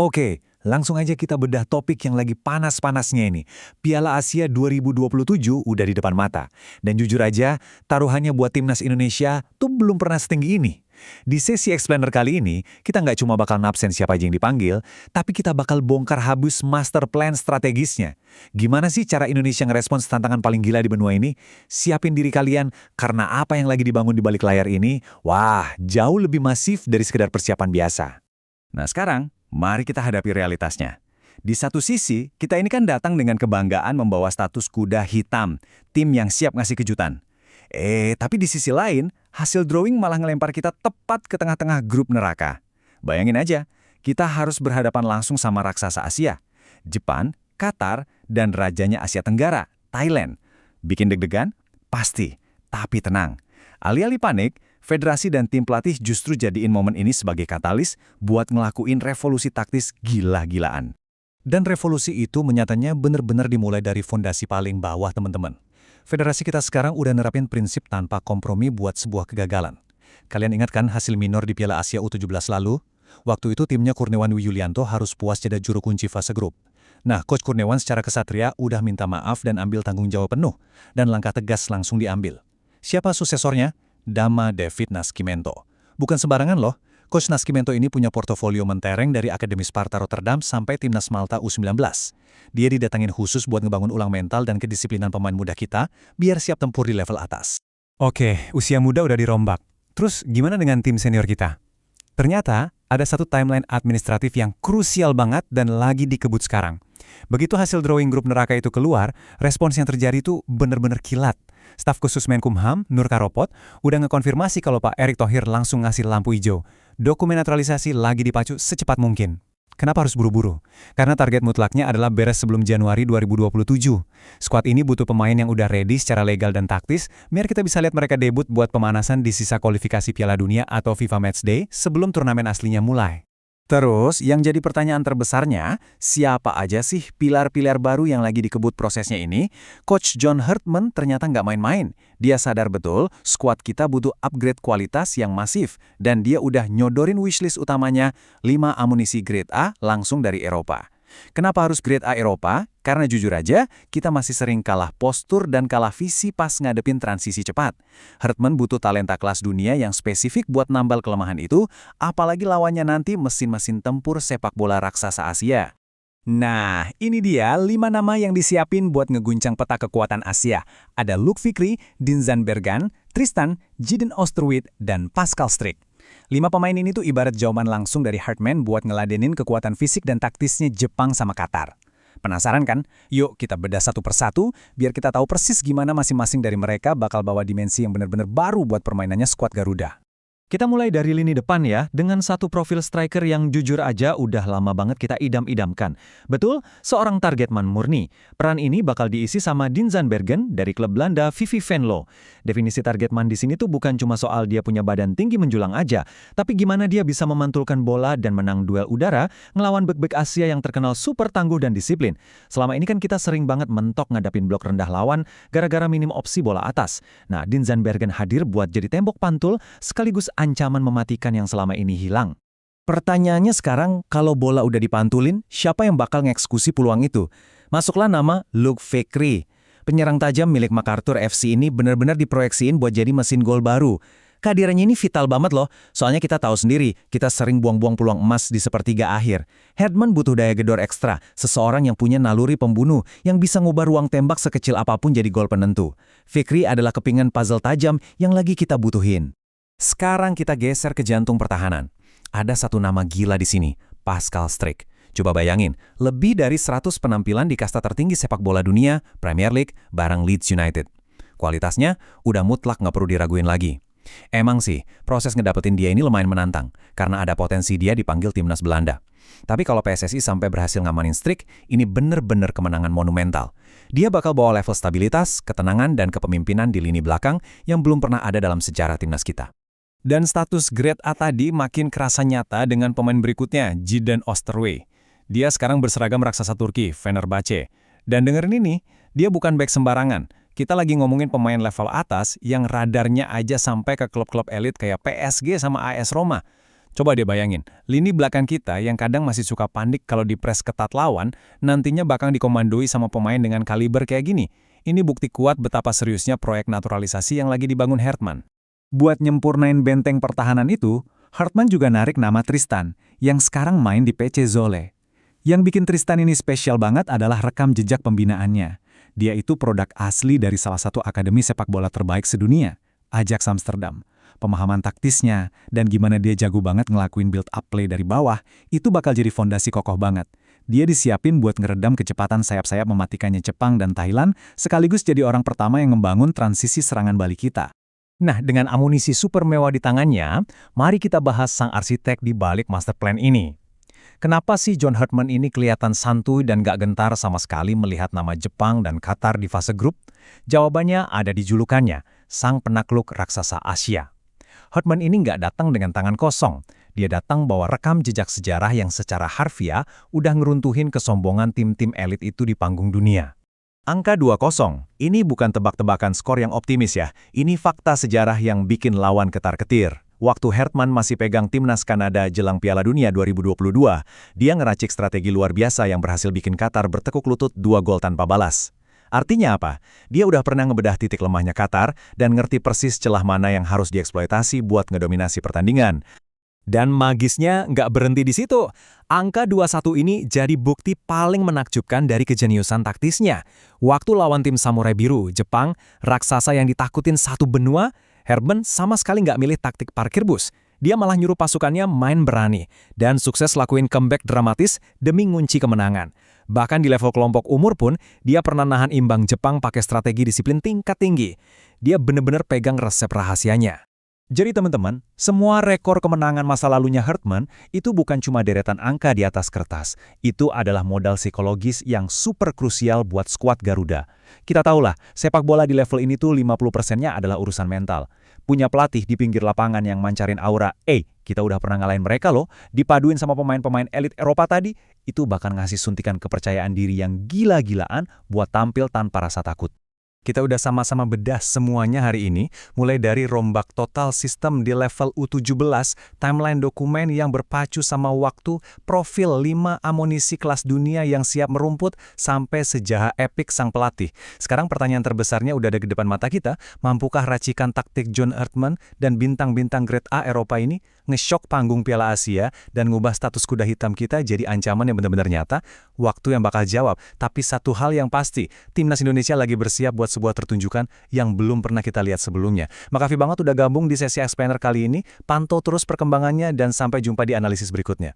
Oke, langsung aja kita bedah topik yang lagi panas-panasnya ini. Piala Asia 2027 udah di depan mata. Dan jujur aja, taruhannya buat timnas Indonesia tuh belum pernah setinggi ini. Di sesi Explainer kali ini, kita nggak cuma bakal nabsen siapa aja yang dipanggil, tapi kita bakal bongkar habis master plan strategisnya. Gimana sih cara Indonesia ngerespons tantangan paling gila di benua ini? Siapin diri kalian, karena apa yang lagi dibangun di balik layar ini, wah, jauh lebih masif dari sekedar persiapan biasa. Nah sekarang, mari kita hadapi realitasnya. Di satu sisi, kita ini kan datang dengan kebanggaan membawa status kuda hitam, tim yang siap ngasih kejutan. Tapi di sisi lain, hasil drawing malah ngelempar kita tepat ke tengah-tengah grup neraka. Bayangin aja, kita harus berhadapan langsung sama raksasa Asia, Jepang, Qatar, dan rajanya Asia Tenggara, Thailand. Bikin deg-degan? Pasti. Tapi tenang. Alih-alih panik, federasi dan tim pelatih justru jadiin momen ini sebagai katalis buat ngelakuin revolusi taktis gila-gilaan. Dan revolusi itu nyatanya benar-benar dimulai dari fondasi paling bawah, teman-teman. Federasi kita sekarang udah nerapin prinsip tanpa kompromi buat sebuah kegagalan. Kalian ingat kan hasil minor di Piala Asia U17 lalu? Waktu itu timnya Kurniawan Wijulianto harus puas jeda juru kunci fase grup. Nah, Coach Kurniawan secara kesatria udah minta maaf dan ambil tanggung jawab penuh. Dan langkah tegas langsung diambil. Siapa suksesornya? Dama David Nascimento. Bukan sembarangan loh. Coach Nascimento ini punya portofolio mentereng dari Akademi Sparta Rotterdam sampai Timnas Malta U19. Dia didatangin khusus buat ngebangun ulang mental dan kedisiplinan pemain muda kita, biar siap tempur di level atas. Oke, usia muda udah dirombak. Terus gimana dengan tim senior kita? Ternyata, ada satu timeline administratif yang krusial banget dan lagi dikebut sekarang. Begitu hasil drawing grup neraka itu keluar, respons yang terjadi itu bener-bener kilat. Staf khusus Menkumham, Nur Karopot, udah ngekonfirmasi kalau Pak Erick Thohir langsung ngasih lampu hijau. Dokumen naturalisasi lagi dipacu secepat mungkin. Kenapa harus buru-buru? Karena target mutlaknya adalah beres sebelum Januari 2027. Skuad ini butuh pemain yang udah ready secara legal dan taktis, biar kita bisa lihat mereka debut buat pemanasan di sisa kualifikasi Piala Dunia atau FIFA Matchday sebelum turnamen aslinya mulai. Terus, yang jadi pertanyaan terbesarnya, siapa aja sih pilar-pilar baru yang lagi dikebut prosesnya ini? Coach John Hartman ternyata nggak main-main. Dia sadar betul, skuad kita butuh upgrade kualitas yang masif, dan dia udah nyodorin wishlist utamanya 5 amunisi grade A langsung dari Eropa. Kenapa harus grade A Eropa? Karena jujur aja, kita masih sering kalah postur dan kalah visi pas ngadepin transisi cepat. Hartman butuh talenta kelas dunia yang spesifik buat nambal kelemahan itu, apalagi lawannya nanti mesin-mesin tempur sepak bola raksasa Asia. Nah, ini dia 5 nama yang disiapin buat ngeguncang peta kekuatan Asia. Ada Luke Fikri, Dinzan Bergan, Tristan, Jiden Oosterwolde, dan Pascal Strik. 5 pemain ini tuh ibarat jawaban langsung dari Hartman buat ngeladenin kekuatan fisik dan taktisnya Jepang sama Qatar. Penasaran kan? Yuk kita bedah satu persatu, biar kita tahu persis gimana masing-masing dari mereka bakal bawa dimensi yang benar-benar baru buat permainannya skuad Garuda. Kita mulai dari lini depan ya, dengan satu profil striker yang jujur aja udah lama banget kita idam-idamkan. Betul, seorang target man murni. Peran ini bakal diisi sama Dinzan Bergen dari klub Belanda VV Venlo. Definisi target man di sini tuh bukan cuma soal dia punya badan tinggi menjulang aja, tapi gimana dia bisa memantulkan bola dan menang duel udara ngelawan bek-bek Asia yang terkenal super tangguh dan disiplin. Selama ini kan kita sering banget mentok ngadapin blok rendah lawan gara-gara minim opsi bola atas. Nah, Dinzan Bergen hadir buat jadi tembok pantul sekaligus ancaman mematikan yang selama ini hilang. Pertanyaannya sekarang, kalau bola udah dipantulin, siapa yang bakal ngeksekusi peluang itu? Masuklah nama Luke Fikri. Penyerang tajam milik MacArthur FC ini benar-benar diproyeksiin buat jadi mesin gol baru. Kehadirannya ini vital banget loh, soalnya kita tahu sendiri, kita sering buang-buang peluang emas di sepertiga akhir. Hartman butuh daya gedor ekstra, seseorang yang punya naluri pembunuh, yang bisa ngubah ruang tembak sekecil apapun jadi gol penentu. Fikri adalah kepingan puzzle tajam yang lagi kita butuhin. Sekarang kita geser ke jantung pertahanan. Ada satu nama gila di sini, Pascal Strik. Coba bayangin, lebih dari 100 penampilan di kasta tertinggi sepak bola dunia, Premier League, bareng Leeds United. Kualitasnya udah mutlak nggak perlu diraguin lagi. Emang sih, proses ngedapetin dia ini lumayan menantang, karena ada potensi dia dipanggil timnas Belanda. Tapi kalau PSSI sampai berhasil ngamanin Strik, ini bener-bener kemenangan monumental. Dia bakal bawa level stabilitas, ketenangan, dan kepemimpinan di lini belakang yang belum pernah ada dalam sejarah timnas kita. Dan status grade A tadi makin kerasa nyata dengan pemain berikutnya, Jiden Oosterwolde. Dia sekarang berseragam raksasa Turki, Fenerbahce. Dan dengerin ini, dia bukan bek sembarangan. Kita lagi ngomongin pemain level atas yang radarnya aja sampai ke klub-klub elit kayak PSG sama AS Roma. Coba deh bayangin, lini belakang kita yang kadang masih suka panik kalau dipres ketat lawan, nantinya bakal dikomandoi sama pemain dengan kaliber kayak gini. Ini bukti kuat betapa seriusnya proyek naturalisasi yang lagi dibangun Hertman. Buat nyempurnain benteng pertahanan itu, Hartman juga narik nama Tristan, yang sekarang main di PC Zwolle. Yang bikin Tristan ini spesial banget adalah rekam jejak pembinaannya. Dia itu produk asli dari salah satu akademi sepak bola terbaik sedunia, Ajax Amsterdam. Pemahaman taktisnya, dan gimana dia jago banget ngelakuin build-up play dari bawah, itu bakal jadi fondasi kokoh banget. Dia disiapin buat ngeredam kecepatan sayap-sayap mematikannya Jepang dan Thailand, sekaligus jadi orang pertama yang membangun transisi serangan balik kita. Nah, dengan amunisi super mewah di tangannya, mari kita bahas sang arsitek di balik master plan ini. Kenapa sih John Hartman ini kelihatan santuy dan gak gentar sama sekali melihat nama Jepang dan Qatar di fase grup? Jawabannya ada di julukannya, sang penakluk raksasa Asia. Hartman ini nggak datang dengan tangan kosong. Dia datang bawa rekam jejak sejarah yang secara harfiah udah ngeruntuhin kesombongan tim-tim elit itu di panggung dunia. Angka 2-0, ini bukan tebak-tebakan skor yang optimis ya. Ini fakta sejarah yang bikin lawan ketar-ketir. Waktu Hartman masih pegang timnas Kanada jelang Piala Dunia 2022, dia ngeracik strategi luar biasa yang berhasil bikin Qatar bertekuk lutut 2 gol tanpa balas. Artinya apa? Dia udah pernah ngebedah titik lemahnya Qatar dan ngerti persis celah mana yang harus dieksploitasi buat ngedominasi pertandingan. Dan magisnya nggak berhenti di situ. Angka 21 ini jadi bukti paling menakjubkan dari kejeniusan taktisnya. Waktu lawan tim Samurai Biru, Jepang, raksasa yang ditakutin satu benua, Hartman sama sekali nggak milih taktik parkir bus. Dia malah nyuruh pasukannya main berani dan sukses lakuin comeback dramatis demi ngunci kemenangan. Bahkan di level kelompok umur pun, dia pernah nahan imbang Jepang pakai strategi disiplin tingkat tinggi. Dia bener-bener pegang resep rahasianya. Jadi teman-teman, semua rekor kemenangan masa lalunya Hartman itu bukan cuma deretan angka di atas kertas. Itu adalah modal psikologis yang super krusial buat skuad Garuda. Kita tahulah, sepak bola di level ini tuh 50%-nya adalah urusan mental. Punya pelatih di pinggir lapangan yang mancarin aura, kita udah pernah ngalahin mereka loh, dipaduin sama pemain-pemain elit Eropa tadi, itu bakal ngasih suntikan kepercayaan diri yang gila-gilaan buat tampil tanpa rasa takut. Kita udah sama-sama bedah semuanya hari ini, mulai dari rombak total sistem di level U17, timeline dokumen yang berpacu sama waktu, profil 5 amunisi kelas dunia yang siap merumput, sampai sejaha epik sang pelatih. Sekarang pertanyaan terbesarnya udah ada di depan mata kita, mampukah racikan taktik John Hartman dan bintang-bintang grade A Eropa ini nge-shock panggung Piala Asia dan ngubah status kuda hitam kita jadi ancaman yang benar-benar nyata? Waktu yang bakal jawab, tapi satu hal yang pasti, timnas Indonesia lagi bersiap buat sebuah pertunjukan yang belum pernah kita lihat sebelumnya. Makasih banget udah gabung di sesi Explainer kali ini, pantau terus perkembangannya dan sampai jumpa di analisis berikutnya.